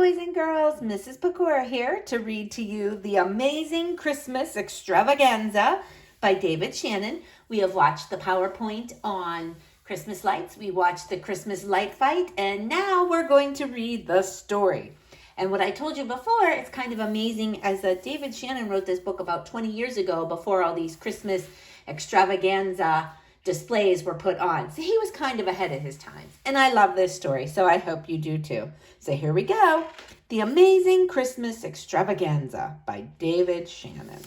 boys and girls. Mrs. Pecora here to read to you The Amazing Christmas Extravaganza by David Shannon. We have watched the PowerPoint on Christmas lights. We watched the Christmas light fight, and now we're going to read the story. And what I told you before, it's kind of amazing as David Shannon wrote this book about 20 years ago before all these Christmas extravaganza displays were put on. So he was kind of ahead of his time. And I love this story, so I hope you do too. So here we go. The Amazing Christmas Extravaganza by David Shannon.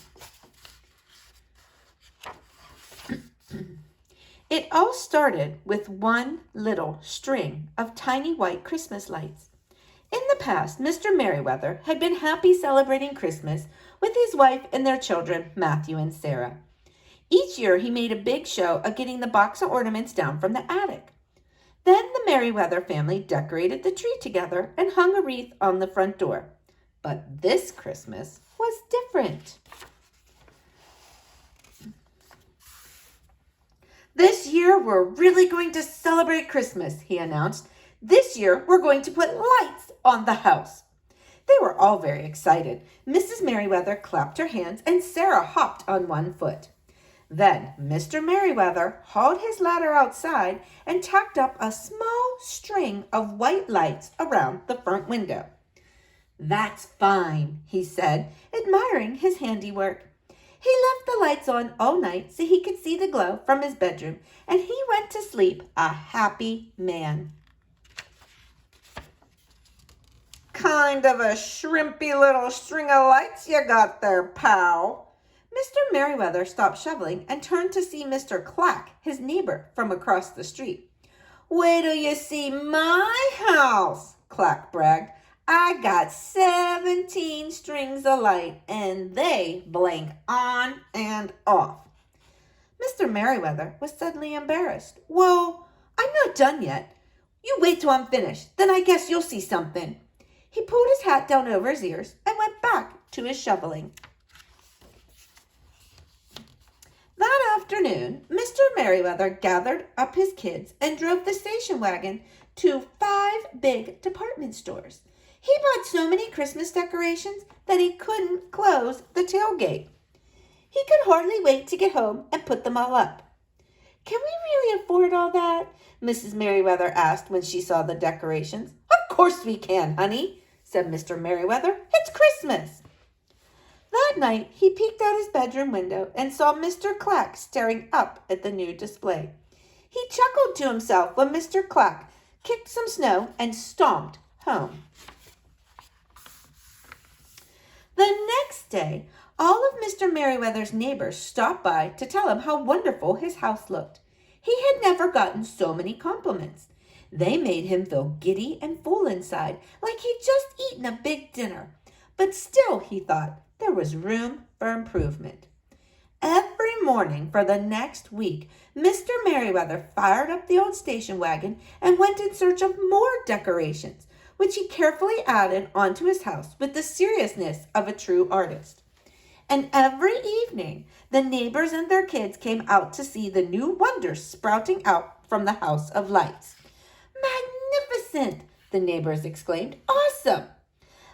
It all started with one little string of tiny white Christmas lights. In the past, Mr. Merriweather had been happy celebrating Christmas with his wife and their children, Matthew and Sarah. Each year, he made a big show of getting the box of ornaments down from the attic. Then the Merriweather family decorated the tree together and hung a wreath on the front door. But this Christmas was different. This year, we're really going to celebrate Christmas, he announced. This year, we're going to put lights on the house. They were all very excited. Mrs. Merriweather clapped her hands and Sarah hopped on one foot. Then Mr. Merriweather hauled his ladder outside and tacked up a small string of white lights around the front window. "That's fine," he said, admiring his handiwork. He left the lights on all night so he could see the glow from his bedroom, and he went to sleep a happy man. "Kind of a shrimpy little string of lights you got there, pal." Mr. Merriweather stopped shoveling and turned to see Mr. Clack, his neighbor, from across the street. "Wait till you see my house," Clack bragged. "I got 17 strings of light, and they blink on and off." Mr. Merriweather was suddenly embarrassed. "Well, I'm not done yet. You wait till I'm finished, then I guess you'll see something." He pulled his hat down over his ears and went back to his shoveling. That afternoon, Mr. Merriweather gathered up his kids and drove the station wagon to 5 big department stores. He bought so many Christmas decorations that he couldn't close the tailgate. He could hardly wait to get home and put them all up. "Can we really afford all that?" Mrs. Merriweather asked when she saw the decorations. "Of course we can, honey," said Mr. Merriweather. "It's Christmas." That night, he peeked out his bedroom window and saw Mr. Clack staring up at the new display. He chuckled to himself when Mr. Clack kicked some snow and stomped home. The next day, all of Mr. Merriweather's neighbors stopped by to tell him how wonderful his house looked. He had never gotten so many compliments. They made him feel giddy and full inside, like he'd just eaten a big dinner. But still, he thought, there was room for improvement. Every morning for the next week, Mr. Merriweather fired up the old station wagon and went in search of more decorations, which he carefully added onto his house with the seriousness of a true artist. And every evening, the neighbors and their kids came out to see the new wonders sprouting out from the house of lights. "Magnificent!" the neighbors exclaimed. "Awesome!"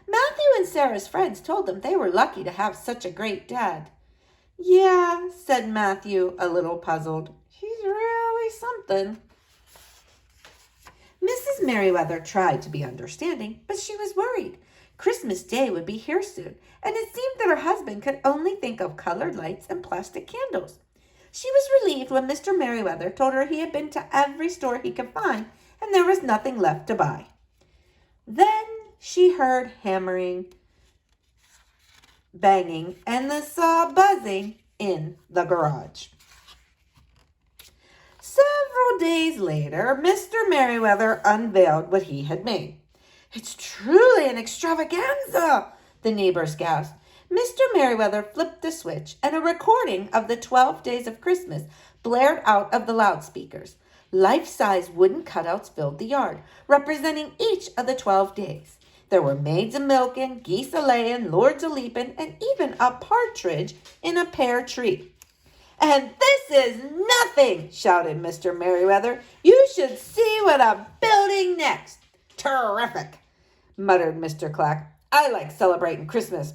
Matthew and Sarah's friends told them they were lucky to have such a great dad. "Yeah," said Matthew, a little puzzled. "He's really something." Mrs. Merriweather tried to be understanding, but she was worried. Christmas Day would be here soon, and it seemed that her husband could only think of colored lights and plastic candles. She was relieved when Mr. Merriweather told her he had been to every store he could find, and there was nothing left to buy. Then she heard hammering, banging, and the saw buzzing in the garage. Several days later, Mr. Merriweather unveiled what he had made. "It's truly an extravaganza," the neighbors gasped. Mr. Merriweather flipped the switch, and a recording of the 12 Days of Christmas blared out of the loudspeakers. Life-size wooden cutouts filled the yard, representing each of the 12 days. There were maids a-milking, geese a-laying, lords a-leaping, and even a partridge in a pear tree. "And this is nothing," shouted Mr. Merriweather. "You should see what I'm building next. Terrific." muttered Mr. Clack. "I like celebrating Christmas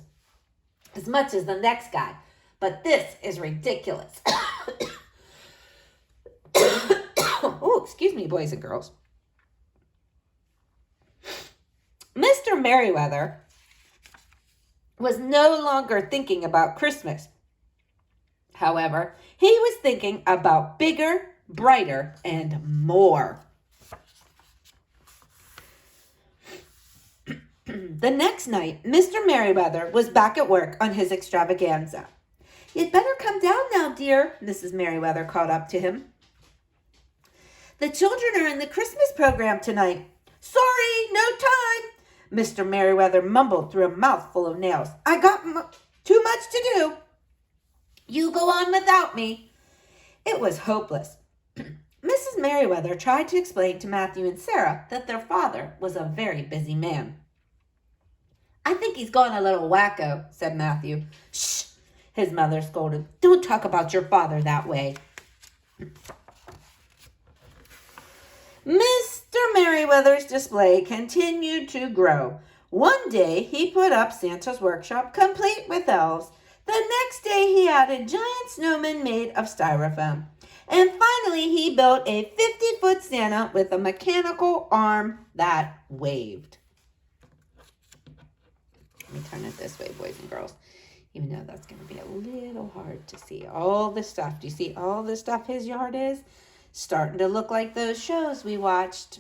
as much as the next guy, but this is ridiculous." Oh, excuse me, boys and girls. Mr. Merriweather was no longer thinking about Christmas. However, he was thinking about bigger, brighter, and more. The next night, Mr. Merriweather was back at work on his extravaganza. "You'd better come down now, dear," Mrs. Merriweather called up to him. "The children are in the Christmas program tonight." "Sorry, no time," Mr. Merriweather mumbled through a mouthful of nails. "I got too much to do. You go on without me." It was hopeless. Mrs. Merriweather tried to explain to Matthew and Sarah that their father was a very busy man. "I think he's gone a little wacko," said Matthew. "Shh," his mother scolded. "Don't talk about your father that way." Mr. Merriweather's display continued to grow. One day he put up Santa's workshop complete with elves. The next day he added giant snowmen made of styrofoam. And finally he built a 50-foot Santa with a mechanical arm that waved. Let me turn it this way, boys and girls, even though that's going to be a little hard to see. All the stuff. Do you see all the stuff his yard is? Starting to look like those shows we watched.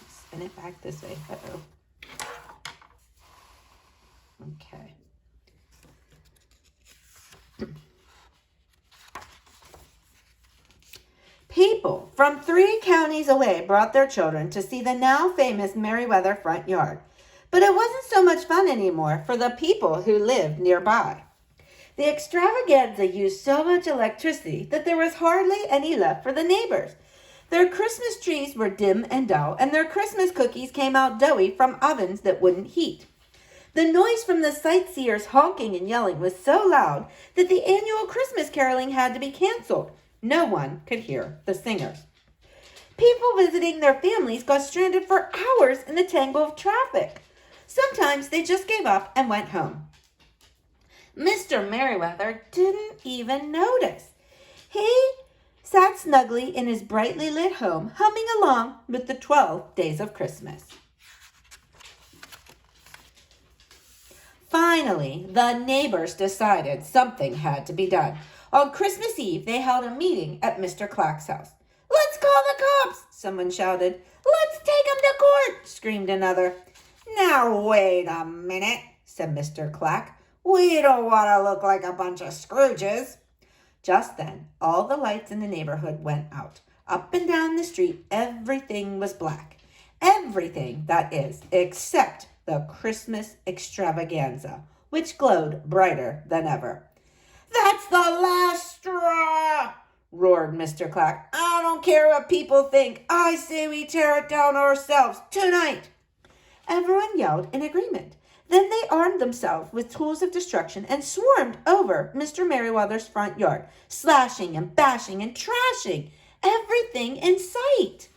Spin it back this way. Uh-oh. Okay. People from 3 counties away brought their children to see the now famous Merriweather front yard. But it wasn't so much fun anymore for the people who lived nearby. The extravaganza used so much electricity that there was hardly any left for the neighbors. Their Christmas trees were dim and dull, and their Christmas cookies came out doughy from ovens that wouldn't heat. The noise from the sightseers honking and yelling was so loud that the annual Christmas caroling had to be canceled. No one could hear the singers. People visiting their families got stranded for hours in the tangle of traffic. Sometimes they just gave up and went home. Mr. Merriweather didn't even notice. He sat snugly in his brightly lit home, humming along with the 12 days of Christmas. Finally, the neighbors decided something had to be done. On Christmas Eve, they held a meeting at Mr. Clack's house. "Let's call the cops," someone shouted. "Let's take him to court," screamed another. "Now, wait a minute," said Mr. Clack. "We don't want to look like a bunch of Scrooges." Just then, all the lights in the neighborhood went out. Up and down the street, everything was black. Everything, that is, except the Christmas extravaganza, which glowed brighter than ever. "That's the last straw," roared Mr. Clack. "I don't care what people think. I say we tear it down ourselves tonight." Everyone yelled in agreement. Then they armed themselves with tools of destruction and swarmed over Mr. Merriweather's front yard, slashing and bashing and trashing everything in sight.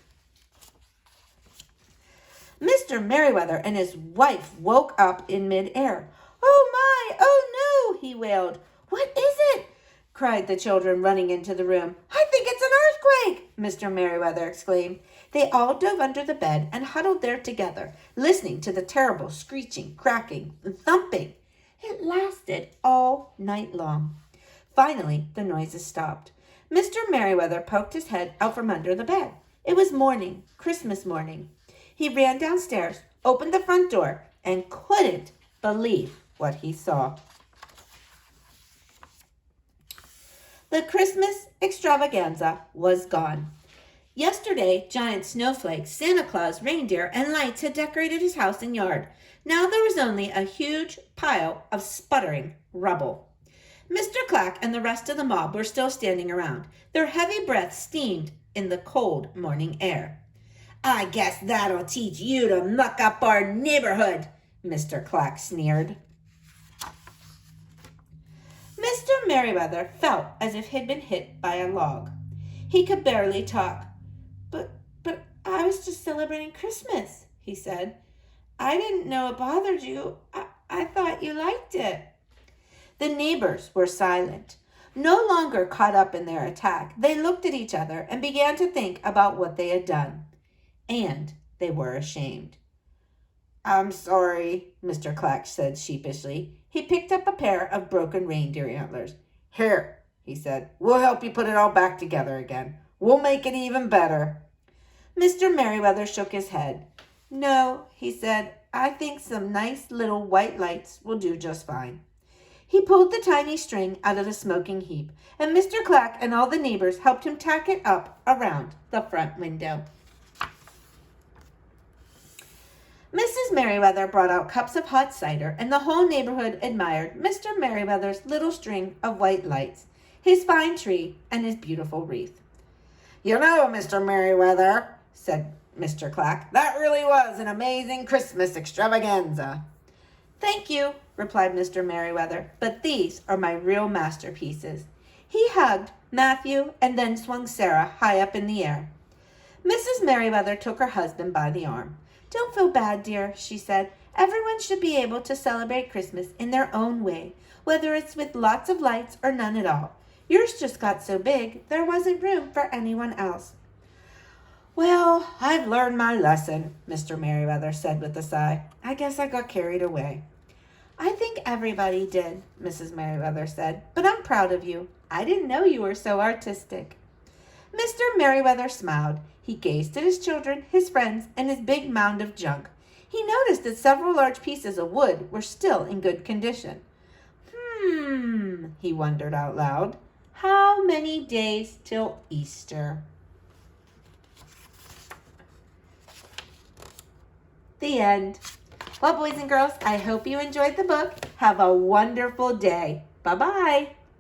Mr. Merriweather and his wife woke up in midair. "Oh my, oh no," he wailed. "What is it?" cried the children, running into the room. "I think it's an earthquake," Mr. Merriweather exclaimed. They all dove under the bed and huddled there together, listening to the terrible screeching, cracking, and thumping. It lasted all night long. Finally, the noises stopped. Mr. Merriweather poked his head out from under the bed. It was morning, Christmas morning. He ran downstairs, opened the front door, and couldn't believe what he saw. The Christmas extravaganza was gone. Yesterday, giant snowflakes, Santa Claus, reindeer, and lights had decorated his house and yard. Now there was only a huge pile of sputtering rubble. Mr. Clack and the rest of the mob were still standing around. Their heavy breaths steamed in the cold morning air. "I guess that'll teach you to muck up our neighborhood," Mr. Clack sneered. Mr. Merriweather felt as if he'd been hit by a log. He could barely talk. But I was just celebrating Christmas," he said. I didn't know it bothered you. I thought you liked it. The neighbors were silent. No longer caught up in their attack, they looked at each other and began to think about what they had done. And they were ashamed. I'm sorry, Mr. Clack said sheepishly. He picked up a pair of broken reindeer antlers. Here, he said, we'll help you put it all back together again. We'll make it even better. Mr. Merriweather shook his head. No, he said, I think some nice little white lights will do just fine. He pulled the tiny string out of the smoking heap, and Mr. Clack and all the neighbors helped him tack it up around the front window. Mrs. Merriweather brought out cups of hot cider, and the whole neighborhood admired Mr. Merriweather's little string of white lights, his fine tree, and his beautiful wreath. You know, Mr. Merriweather, said Mr. Clack, that really was an amazing Christmas extravaganza. Thank you, replied Mr. Merriweather, but these are my real masterpieces. He hugged Matthew and then swung Sarah high up in the air. Mrs. Merriweather took her husband by the arm. Don't feel bad, dear, she said. Everyone should be able to celebrate Christmas in their own way, whether it's with lots of lights or none at all. Yours just got so big, there wasn't room for anyone else. Well, I've learned my lesson, Mr. Merriweather said with a sigh. I guess I got carried away. I think everybody did, Mrs. Merriweather said, but I'm proud of you. I didn't know you were so artistic. Mr. Merriweather smiled. He gazed at his children, his friends, and his big mound of junk. He noticed that several large pieces of wood were still in good condition. He wondered out loud. How many days till Easter? The end. Well, boys and girls, I hope you enjoyed the book. Have a wonderful day. Bye-bye.